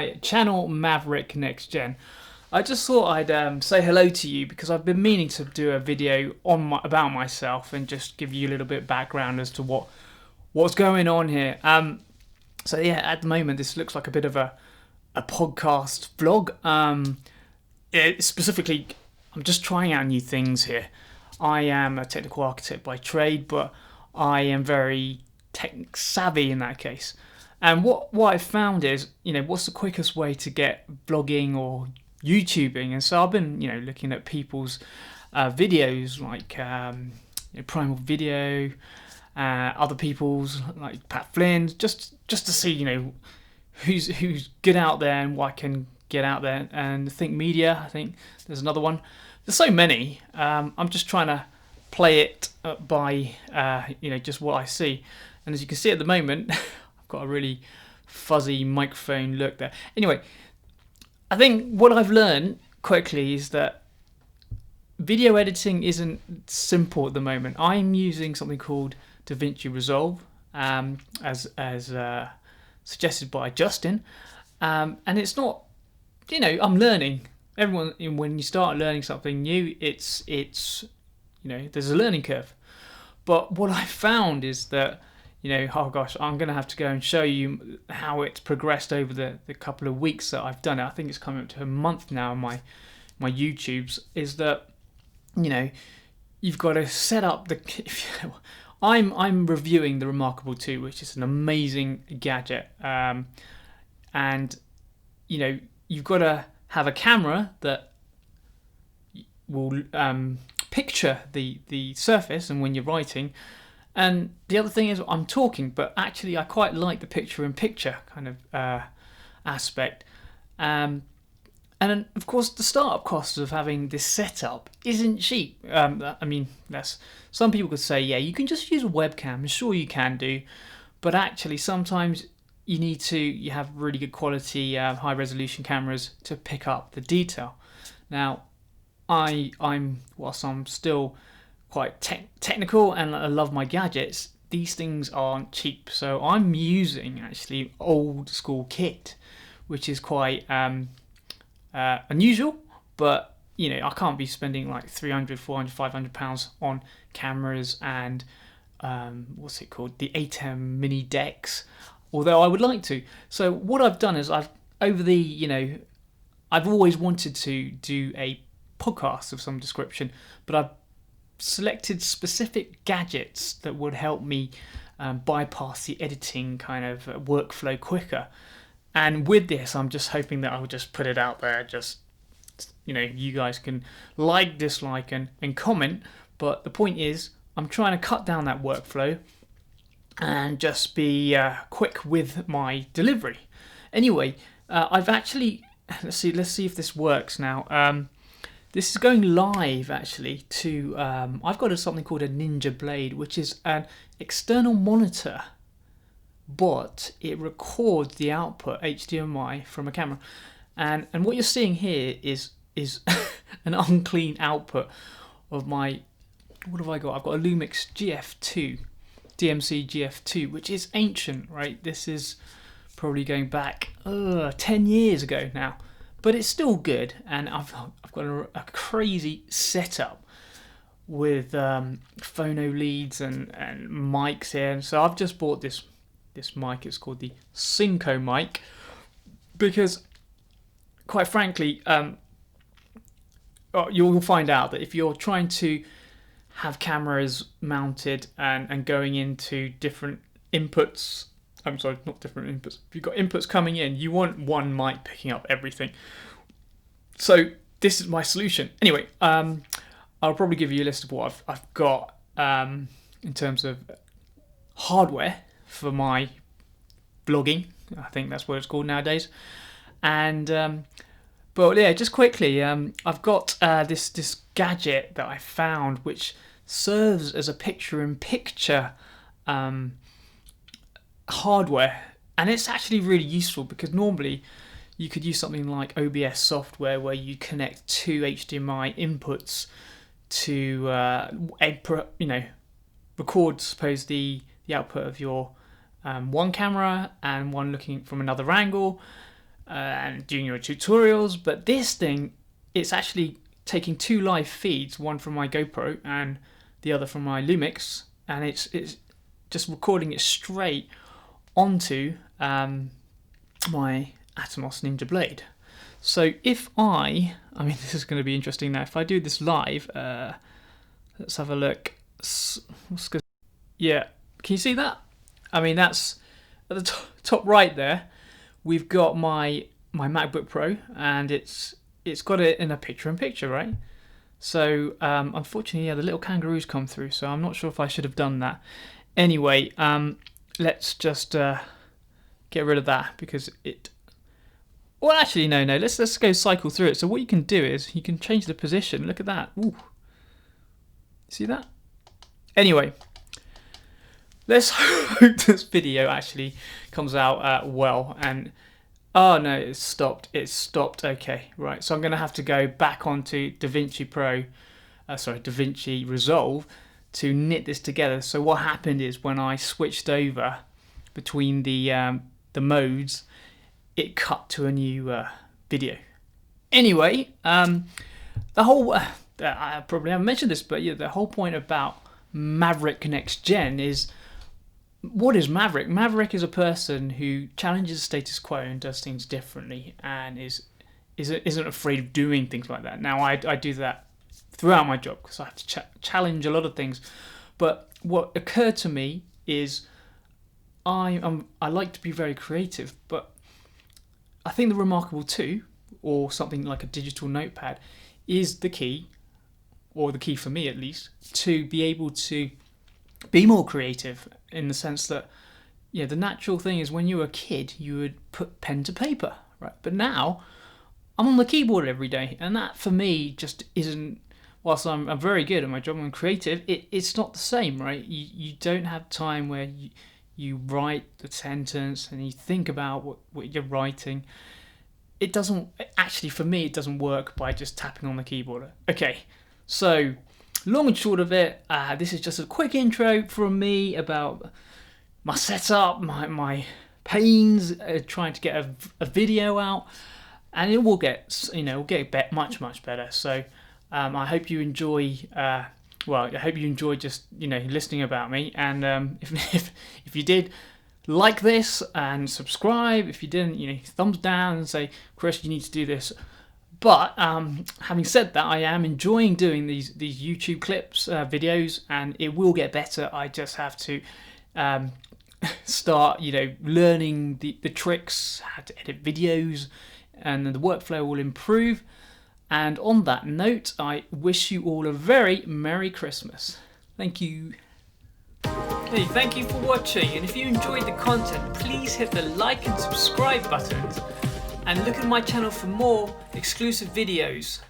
my channel Maverick Next Gen. I just thought I'd say hello to you because I've been meaning to do a video about myself and just give you a little bit of background as to what's going on here. So yeah, at the moment this looks like a bit of a podcast vlog. Specifically, I'm just trying out new things here. I am a technical architect by trade, but I am very tech savvy in that case. And what I've found is, what's the quickest way to get vlogging or YouTubing? And so I've been, looking at people's videos like Primal Video, other people's like Pat Flynn, just to see, who's good out there and what I can get out there. And Think Media, I think there's another one. There's so many. I'm just trying to play it by just what I see. And as you can see at the moment, I've got a really fuzzy microphone look there. Anyway, I think what I've learned quickly is that video editing isn't simple at the moment. I'm using something called DaVinci Resolve, as suggested by Justin, and it's not, I'm learning. Everyone, when you start learning something new, it's there's a learning curve. But what I found is that, oh gosh, I'm going to have to go and show you how it's progressed over the couple of weeks that I've done it. I think it's coming up to a month now. My YouTubes is that, you've got to set up the. I'm reviewing the Remarkable 2, which is an amazing gadget, and you've got to have a camera that will picture the surface and when you're writing. And the other thing is I'm talking, but actually I quite like the picture-in-picture kind of aspect. And then, of course, the startup costs of having this setup isn't cheap. Some people could say, yeah, you can just use a webcam. Sure, you can do, but actually sometimes you have really good quality, high-resolution cameras to pick up the detail. Now, whilst I'm still quite technical and I love my gadgets, these things aren't cheap. So I'm using actually old school kit, which is quite unusual, but I can't be spending like 300, 400, 500 pounds on cameras and the ATEM mini decks, although I would like to. So what I've done is I've always wanted to do a podcast of some description, but I've selected specific gadgets that would help me bypass the editing kind of workflow quicker. And with this, I'm just hoping that I'll just put it out there. Just, you guys can like, dislike, and comment. But the point is, I'm trying to cut down that workflow and just be quick with my delivery. Anyway, I've actually, let's see if this works now. This is going live actually to, I've got something called a Ninja Blade, which is an external monitor, but it records the output HDMI from a camera. And what you're seeing here is an unclean output of my, what have I got? I've got a Lumix GF2, DMC-GF2, which is ancient, right? This is probably going back 10 years ago now. But it's still good, and I've got a crazy setup with phono leads and mics here. So I've just bought this mic. It's called the Synco mic because, quite frankly, you'll find out that if you're trying to have cameras mounted and going into different inputs. I'm sorry, not different inputs. If you've got inputs coming in, you want one mic picking up everything. So this is my solution. Anyway, I'll probably give you a list of what I've got in terms of hardware for my vlogging. I think that's what it's called nowadays. And but yeah, just quickly, I've got this gadget that I found which serves as a picture-in-picture hardware, and it's actually really useful because normally you could use something like OBS software where you connect two HDMI inputs to record, suppose the output of your one camera and one looking from another angle, and doing your tutorials. But this thing, it's actually taking 2 live feeds, one from my GoPro and the other from my Lumix, and it's just recording it straight onto my Atomos Ninja Blade. So if I mean, this is going to be interesting now. If I do this live, let's have a look. Yeah, can you see that? I mean, that's at the top right there. We've got my MacBook Pro, and it's got it in a picture-in-picture, right? So unfortunately, yeah, the little kangaroos come through, so I'm not sure if I should have done that. Anyway, let's just get rid of that because it. Well, actually, no. Let's go cycle through it. So what you can do is you can change the position. Look at that. Ooh. See that? Anyway, let's hope this video actually comes out well. And oh no, it's stopped. It's stopped. Okay, right. So I'm going to have to go back onto DaVinci Resolve to knit this together. So what happened is when I switched over between the modes, it cut to a new video. Anyway, the whole I probably haven't mentioned this, but yeah, the whole point about Maverick Next Gen is, what is Maverick? Maverick is a person who challenges the status quo and does things differently, and isn't afraid of doing things like that. Now I do that throughout my job because I have to challenge a lot of things. But what occurred to me is I like to be very creative, but I think the Remarkable 2, or something like a digital notepad, is the key, or the key for me at least, to be able to be more creative, in the sense that, yeah, the natural thing is when you were a kid, you would put pen to paper, right? But now, I'm on the keyboard every day, and that for me just isn't, whilst I'm very good at my job, I'm creative, it's not the same, right? You don't have time where you write the sentence and you think about what you're writing. It doesn't, actually for me, it doesn't work by just tapping on the keyboard. Okay, so long and short of it, this is just a quick intro from me about my setup, my pains trying to get a video out, and it will get, much better. So I hope you enjoy. I hope you enjoyed just listening about me, and if you did, like this and subscribe. If you didn't, thumbs down and say, Chris, you need to do this. But having said that, I am enjoying doing these YouTube clips, videos, and it will get better. I just have to start learning the tricks, how to edit videos, and then the workflow will improve. And on that note, I wish you all a very Merry Christmas. Thank you. Hey, thank you for watching, and if you enjoyed the content, please hit the like and subscribe buttons, and look at my channel for more exclusive videos.